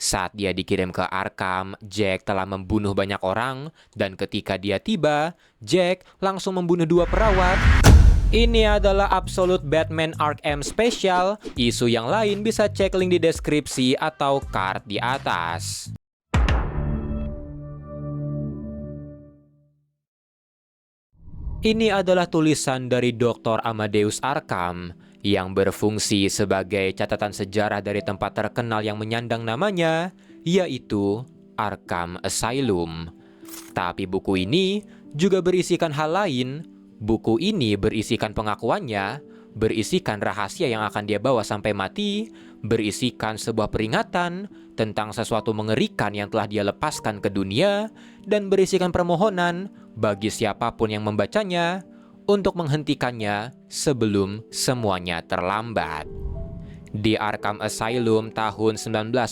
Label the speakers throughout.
Speaker 1: Saat dia dikirim ke Arkham, Jack telah membunuh banyak orang, dan ketika dia tiba, Jack langsung membunuh 2 perawat. Ini adalah Absolute Batman Arkham Special. Isu yang lain bisa cek link di deskripsi atau card di atas. Ini adalah tulisan dari Dr. Amadeus Arkham yang berfungsi sebagai catatan sejarah dari tempat terkenal yang menyandang namanya, yaitu Arkham Asylum. Tapi buku ini juga berisikan hal lain. Buku ini berisikan pengakuannya, berisikan rahasia yang akan dia bawa sampai mati, berisikan sebuah peringatan tentang sesuatu mengerikan yang telah dia lepaskan ke dunia, dan berisikan permohonan bagi siapapun yang membacanya untuk menghentikannya sebelum semuanya terlambat. Di Arkham Asylum tahun 1945,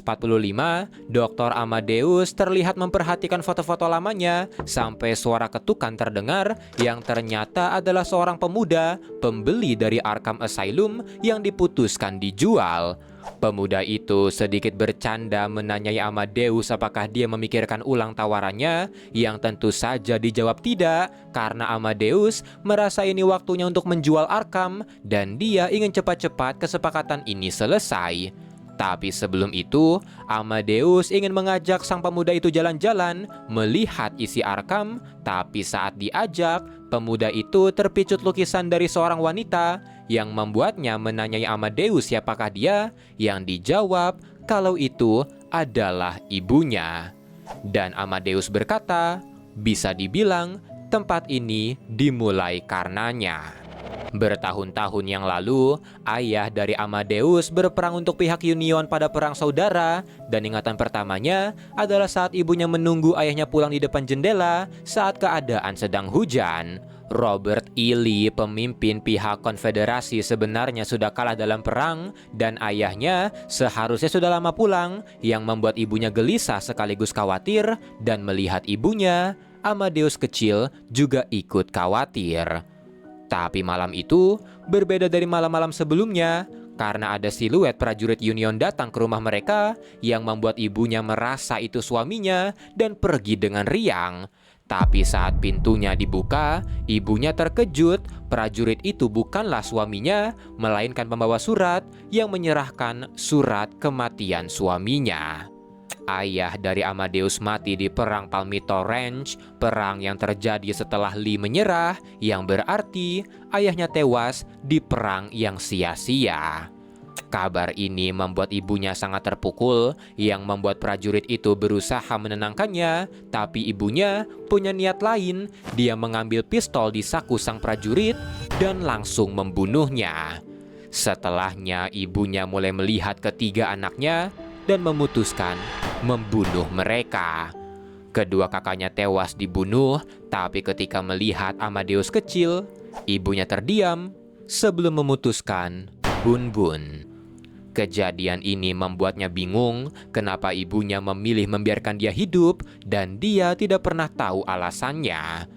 Speaker 1: Dr. Amadeus terlihat memperhatikan foto-foto lamanya sampai suara ketukan terdengar yang ternyata adalah seorang pemuda pembeli dari Arkham Asylum yang diputuskan dijual. Pemuda itu sedikit bercanda menanyai Amadeus apakah dia memikirkan ulang tawarannya, yang tentu saja dijawab tidak karena Amadeus merasa ini waktunya untuk menjual Arkham dan dia ingin cepat-cepat kesepakatan ini selesai. Tapi sebelum itu, Amadeus ingin mengajak sang pemuda itu jalan-jalan, melihat isi Arkham, tapi saat diajak, pemuda itu terpicut lukisan dari seorang wanita yang membuatnya menanyai Amadeus siapakah dia, yang dijawab kalau itu adalah ibunya. Dan Amadeus berkata, bisa dibilang tempat ini dimulai karenanya. Bertahun-tahun yang lalu, ayah dari Amadeus berperang untuk pihak Union pada Perang Saudara, dan ingatan pertamanya adalah saat ibunya menunggu ayahnya pulang di depan jendela saat keadaan sedang hujan. Robert E. Lee, pemimpin pihak konfederasi, sebenarnya sudah kalah dalam perang, dan ayahnya seharusnya sudah lama pulang, yang membuat ibunya gelisah sekaligus khawatir, dan melihat ibunya, Amadeus kecil juga ikut khawatir. Tapi malam itu berbeda dari malam-malam sebelumnya karena ada siluet prajurit Union datang ke rumah mereka yang membuat ibunya merasa itu suaminya dan pergi dengan riang. Tapi saat pintunya dibuka, ibunya terkejut. Prajurit itu bukanlah suaminya, melainkan pembawa surat yang menyerahkan surat kematian suaminya. Ayah dari Amadeus mati di Perang Palmito Ranch, perang yang terjadi setelah Lee menyerah, yang berarti ayahnya tewas di perang yang sia-sia. Kabar ini membuat ibunya sangat terpukul, yang membuat prajurit itu berusaha menenangkannya, tapi ibunya punya niat lain. Dia mengambil pistol di saku sang prajurit dan langsung membunuhnya. Setelahnya, ibunya mulai melihat ketiga anaknya dan memutuskan membunuh mereka. Kedua kakaknya tewas dibunuh, tapi ketika melihat Amadeus kecil, ibunya terdiam sebelum memutuskan bun-bun. Kejadian ini membuatnya bingung kenapa ibunya memilih membiarkan dia hidup dan dia tidak pernah tahu alasannya.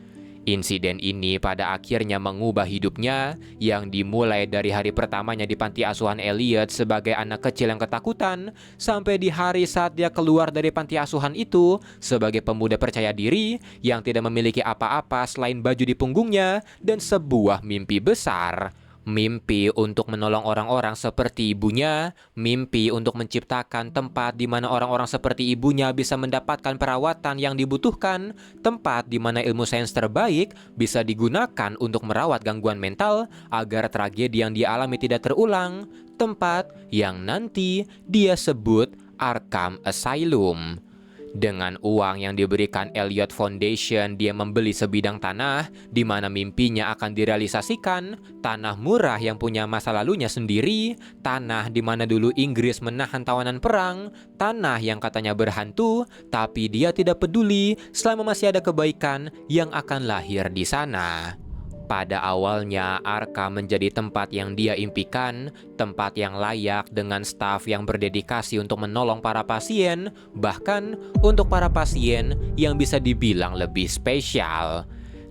Speaker 1: Insiden ini pada akhirnya mengubah hidupnya yang dimulai dari hari pertamanya di panti asuhan Elliot sebagai anak kecil yang ketakutan sampai di hari saat dia keluar dari panti asuhan itu sebagai pemuda percaya diri yang tidak memiliki apa-apa selain baju di punggungnya dan sebuah mimpi besar. Mimpi untuk menolong orang-orang seperti ibunya, mimpi untuk menciptakan tempat di mana orang-orang seperti ibunya bisa mendapatkan perawatan yang dibutuhkan, tempat di mana ilmu sains terbaik bisa digunakan untuk merawat gangguan mental agar tragedi yang dialami tidak terulang, tempat yang nanti dia sebut Arkham Asylum. Dengan uang yang diberikan Elliot Foundation, dia membeli sebidang tanah di mana mimpinya akan direalisasikan, tanah murah yang punya masa lalunya sendiri, tanah di mana dulu Inggris menahan tawanan perang, tanah yang katanya berhantu, tapi dia tidak peduli selama masih ada kebaikan yang akan lahir di sana. Pada awalnya, Arkham menjadi tempat yang dia impikan, tempat yang layak dengan staf yang berdedikasi untuk menolong para pasien, bahkan untuk para pasien yang bisa dibilang lebih spesial.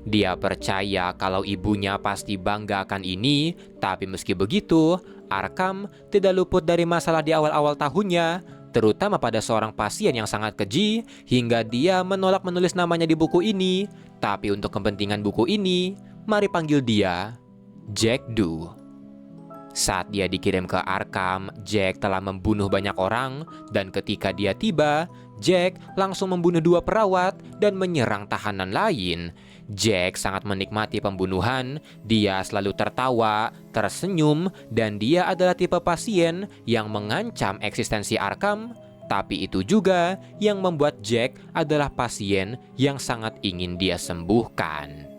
Speaker 1: Dia percaya kalau ibunya pasti bangga akan ini, tapi meski begitu, Arkham tidak luput dari masalah di awal-awal tahunnya. terutama pada seorang pasien yang sangat keji hingga dia menolak menulis namanya di buku ini. Tapi untuk kepentingan buku ini, mari panggil dia Jack Doe. Saat dia dikirim ke Arkham, Jack telah membunuh banyak orang, dan ketika dia tiba, Jack langsung membunuh 2 perawat dan menyerang tahanan lain. Jack sangat menikmati pembunuhan, dia selalu tertawa, tersenyum, dan dia adalah tipe pasien yang mengancam eksistensi Arkham. Tapi itu juga yang membuat Jack adalah pasien yang sangat ingin dia sembuhkan.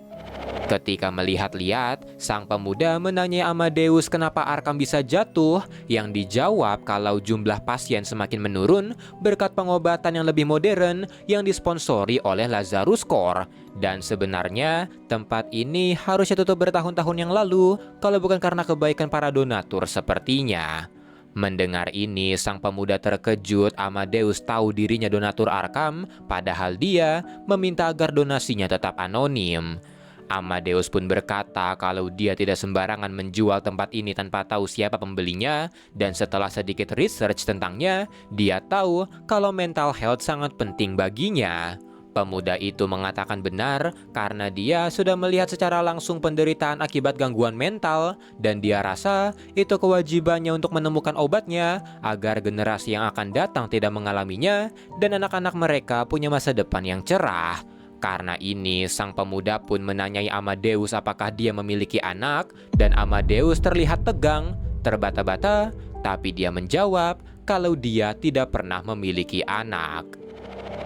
Speaker 1: Ketika melihat-lihat, sang pemuda menanyai Amadeus kenapa Arkham bisa jatuh, yang dijawab kalau jumlah pasien semakin menurun berkat pengobatan yang lebih modern yang disponsori oleh Lazarus Core. Dan sebenarnya tempat ini harusnya tutup bertahun-tahun yang lalu kalau bukan karena kebaikan para donatur sepertinya. Mendengar ini, sang pemuda terkejut. Amadeus tahu dirinya donatur Arkham, padahal dia meminta agar donasinya tetap anonim. Amadeus pun berkata kalau dia tidak sembarangan menjual tempat ini tanpa tahu siapa pembelinya, dan setelah sedikit research tentangnya, dia tahu kalau mental health sangat penting baginya. Pemuda itu mengatakan benar karena dia sudah melihat secara langsung penderitaan akibat gangguan mental, dan dia rasa itu kewajibannya untuk menemukan obatnya agar generasi yang akan datang tidak mengalaminya dan anak-anak mereka punya masa depan yang cerah. Karena ini, sang pemuda pun menanyai Amadeus apakah dia memiliki anak, dan Amadeus terlihat tegang, terbata-bata, tapi dia menjawab kalau dia tidak pernah memiliki anak.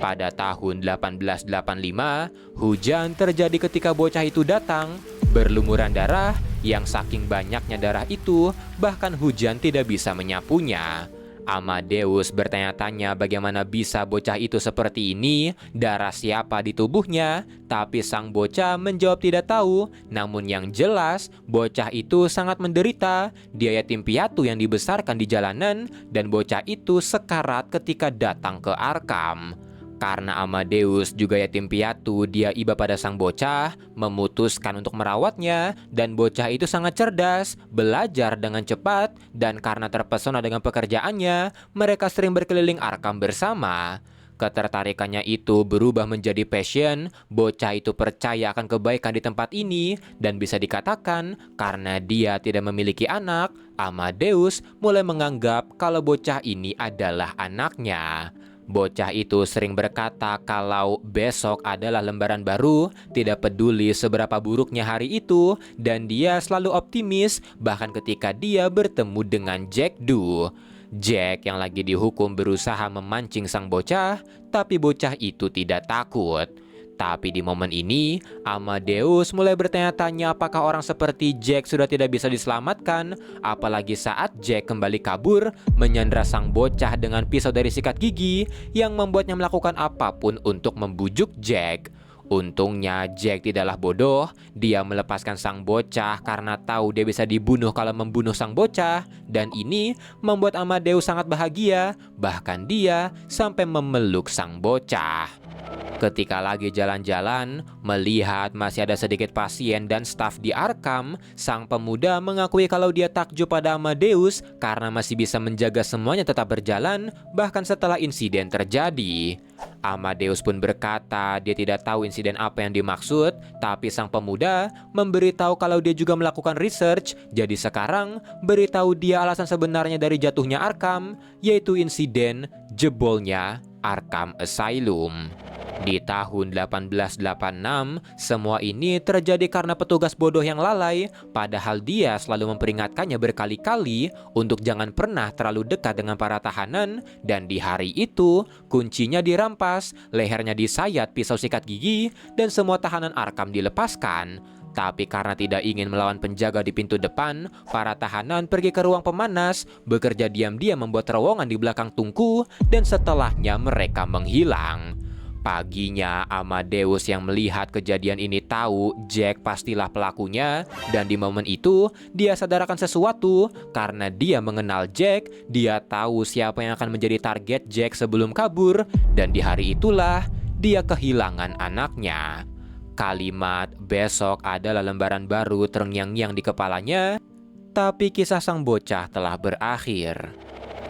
Speaker 1: Pada tahun 1885, hujan terjadi ketika bocah itu datang, berlumuran darah yang saking banyaknya darah itu, bahkan hujan tidak bisa menyapunya. Amadeus bertanya-tanya bagaimana bisa bocah itu seperti ini, darah siapa di tubuhnya, tapi sang bocah menjawab tidak tahu. Namun yang jelas, bocah itu sangat menderita, dia yatim piatu yang dibesarkan di jalanan, dan bocah itu sekarat ketika datang ke Arkham. Karena Amadeus juga yatim piatu, dia iba pada sang bocah, memutuskan untuk merawatnya, dan bocah itu sangat cerdas, belajar dengan cepat, dan karena terpesona dengan pekerjaannya, mereka sering berkeliling Arkham bersama. Ketertarikannya itu berubah menjadi passion, bocah itu percaya akan kebaikan di tempat ini, dan bisa dikatakan karena dia tidak memiliki anak, Amadeus mulai menganggap kalau bocah ini adalah anaknya. Bocah itu sering berkata kalau besok adalah lembaran baru, tidak peduli seberapa buruknya hari itu, dan dia selalu optimis bahkan ketika dia bertemu dengan Jack Doe. Jack yang lagi dihukum berusaha memancing sang bocah, tapi bocah itu tidak takut. Tapi di momen ini, Amadeus mulai bertanya-tanya apakah orang seperti Jack sudah tidak bisa diselamatkan, apalagi saat Jack kembali kabur, menyandra sang bocah dengan pisau dari sikat gigi yang membuatnya melakukan apapun untuk membujuk Jack. Untungnya Jack tidaklah bodoh, dia melepaskan sang bocah karena tahu dia bisa dibunuh kalau membunuh sang bocah, dan ini membuat Amadeus sangat bahagia, bahkan dia sampai memeluk sang bocah. Ketika lagi jalan-jalan, melihat masih ada sedikit pasien dan staf di Arkham, sang pemuda mengakui kalau dia takjub pada Amadeus karena masih bisa menjaga semuanya tetap berjalan bahkan setelah insiden terjadi. Amadeus pun berkata dia tidak tahu insiden apa yang dimaksud, tapi sang pemuda memberitahu kalau dia juga melakukan research, jadi sekarang beritahu dia alasan sebenarnya dari jatuhnya Arkham, yaitu insiden jebolnya Arkham Asylum. Di tahun 1886, semua ini terjadi karena petugas bodoh yang lalai, padahal dia selalu memperingatkannya berkali-kali untuk jangan pernah terlalu dekat dengan para tahanan, dan di hari itu, kuncinya dirampas, lehernya disayat pisau sikat gigi, dan semua tahanan Arkham dilepaskan. Tapi karena tidak ingin melawan penjaga di pintu depan, para tahanan pergi ke ruang pemanas, bekerja diam-diam membuat terowongan di belakang tungku, dan setelahnya mereka menghilang. Paginya, Amadeus yang melihat kejadian ini tahu Jack pastilah pelakunya, dan di momen itu dia sadar akan sesuatu karena dia mengenal Jack, dia tahu siapa yang akan menjadi target Jack sebelum kabur, dan di hari itulah dia kehilangan anaknya. Kalimat besok adalah lembaran baru terngiang-ngiang di kepalanya, tapi kisah sang bocah telah berakhir.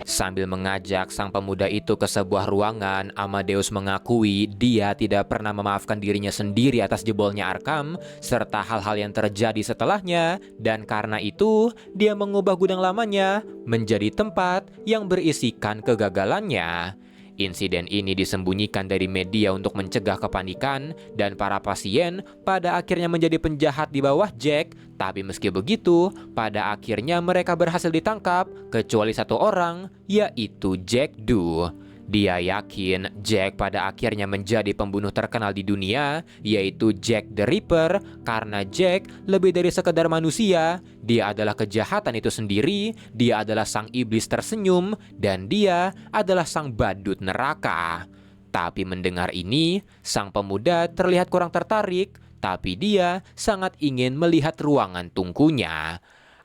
Speaker 1: Sambil mengajak sang pemuda itu ke sebuah ruangan, Amadeus mengakui dia tidak pernah memaafkan dirinya sendiri atas jebolnya Arkham serta hal-hal yang terjadi setelahnya, dan karena itu dia mengubah gudang lamanya menjadi tempat yang berisikan kegagalannya. Insiden ini disembunyikan dari media untuk mencegah kepanikan, dan para pasien pada akhirnya menjadi penjahat di bawah Jack. Tapi meski begitu, pada akhirnya mereka berhasil ditangkap, kecuali satu orang, yaitu Jack Doo. Dia yakin Jack pada akhirnya menjadi pembunuh terkenal di dunia, yaitu Jack the Ripper, karena Jack lebih dari sekedar manusia. Dia adalah kejahatan itu sendiri, dia adalah sang iblis tersenyum, dan dia adalah sang badut neraka. Tapi mendengar ini, sang pemuda terlihat kurang tertarik, tapi dia sangat ingin melihat ruangan tungkunya.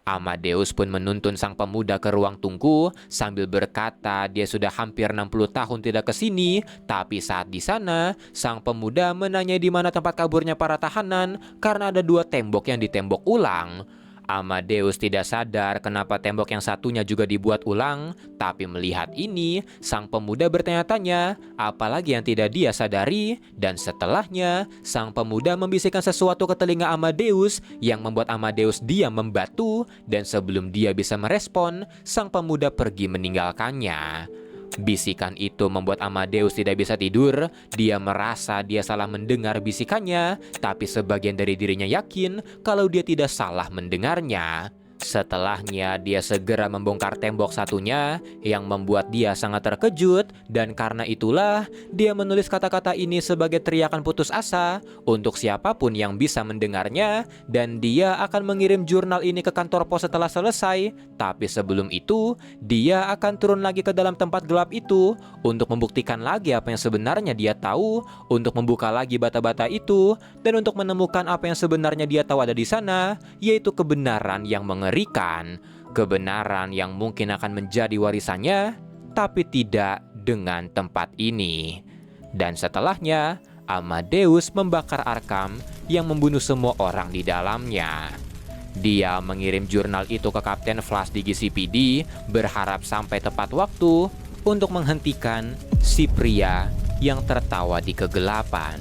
Speaker 1: Amadeus pun menuntun sang pemuda ke ruang tungku sambil berkata dia sudah hampir 60 tahun tidak ke sini, tapi saat di sana, sang pemuda menanyai di mana tempat kaburnya para tahanan karena ada 2 tembok yang ditembok ulang. Amadeus tidak sadar kenapa tembok yang satunya juga dibuat ulang, tapi melihat ini, sang pemuda bertanya-tanya, apalagi yang tidak dia sadari, dan setelahnya, sang pemuda membisikkan sesuatu ke telinga Amadeus yang membuat Amadeus diam membatu, dan sebelum dia bisa merespon, sang pemuda pergi meninggalkannya. Bisikan itu membuat Amadeus tidak bisa tidur. Dia merasa dia salah mendengar bisikannya, tapi sebagian dari dirinya yakin kalau dia tidak salah mendengarnya. Setelahnya, dia segera membongkar tembok satunya yang membuat dia sangat terkejut, dan karena itulah dia menulis kata-kata ini sebagai teriakan putus asa untuk siapapun yang bisa mendengarnya, dan dia akan mengirim jurnal ini ke kantor pos setelah selesai. Tapi sebelum itu, dia akan turun lagi ke dalam tempat gelap itu untuk membuktikan lagi apa yang sebenarnya dia tahu, untuk membuka lagi bata-bata itu, dan untuk menemukan apa yang sebenarnya dia tahu ada di sana, yaitu kebenaran yang mengerikan. Kebenaran yang mungkin akan menjadi warisannya, tapi tidak dengan tempat ini. Dan setelahnya, Amadeus membakar Arkham yang membunuh semua orang di dalamnya. Dia mengirim jurnal itu ke Kapten Flash di GCPD, berharap sampai tepat waktu untuk menghentikan si pria yang tertawa di kegelapan.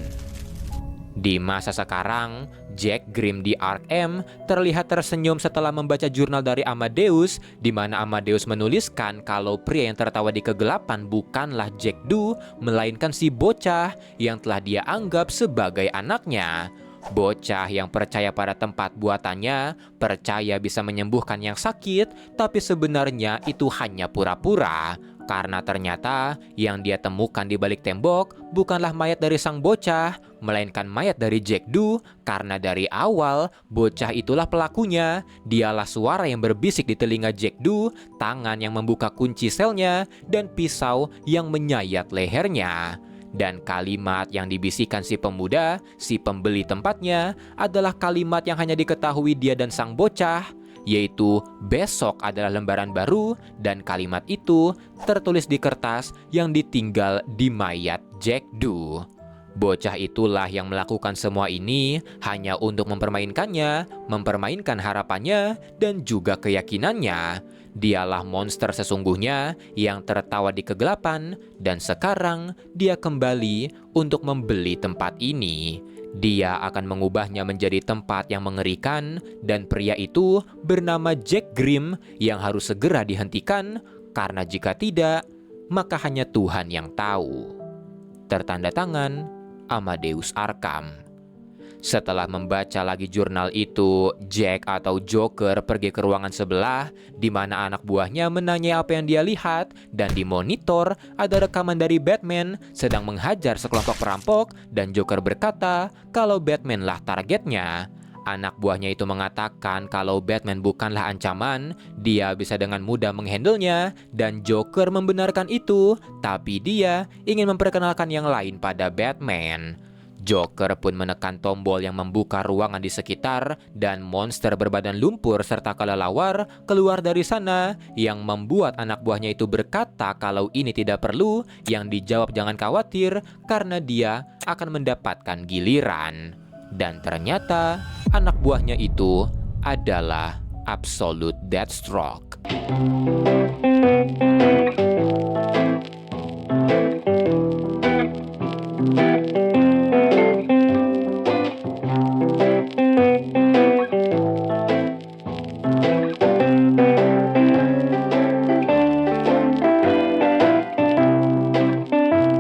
Speaker 1: Di masa sekarang, Jack Grim di Arkham terlihat tersenyum setelah membaca jurnal dari Amadeus, di mana Amadeus menuliskan kalau pria yang tertawa di kegelapan bukanlah Jack Doo, melainkan si bocah yang telah dia anggap sebagai anaknya. Bocah yang percaya pada tempat buatannya, percaya bisa menyembuhkan yang sakit, tapi sebenarnya itu hanya pura-pura. Karena ternyata yang dia temukan di balik tembok bukanlah mayat dari sang bocah, melainkan mayat dari Jack Doo, karena dari awal bocah itulah pelakunya. Dialah suara yang berbisik di telinga Jack Doo, tangan yang membuka kunci selnya, dan pisau yang menyayat lehernya. Dan kalimat yang dibisikkan si pemuda, si pembeli tempatnya, adalah kalimat yang hanya diketahui dia dan sang bocah, yaitu besok adalah lembaran baru, dan kalimat itu tertulis di kertas yang ditinggal di mayat Jack Doo. Bocah itulah yang melakukan semua ini hanya untuk mempermainkannya, mempermainkan harapannya, dan juga keyakinannya. Dialah monster sesungguhnya yang tertawa di kegelapan, dan sekarang dia kembali untuk membeli tempat ini. Dia akan mengubahnya menjadi tempat yang mengerikan, dan pria itu bernama Jack Grim yang harus segera dihentikan, karena jika tidak, maka hanya Tuhan yang tahu. Tertanda tangan, Amadeus Arkham. Setelah membaca lagi jurnal itu, Jack atau Joker pergi ke ruangan sebelah, di mana anak buahnya menanyai apa yang dia lihat, dan di monitor ada rekaman dari Batman sedang menghajar sekelompok perampok, dan Joker berkata kalau Batman-lah targetnya. Anak buahnya itu mengatakan kalau Batman bukanlah ancaman, dia bisa dengan mudah menghandlenya, dan Joker membenarkan itu, tapi dia ingin memperkenalkan yang lain pada Batman. Joker pun menekan tombol yang membuka ruangan di sekitar, dan monster berbadan lumpur serta kelelawar keluar dari sana, yang membuat anak buahnya itu berkata kalau ini tidak perlu, yang dijawab jangan khawatir karena dia akan mendapatkan giliran. Dan ternyata anak buahnya itu adalah Absolute Deathstroke.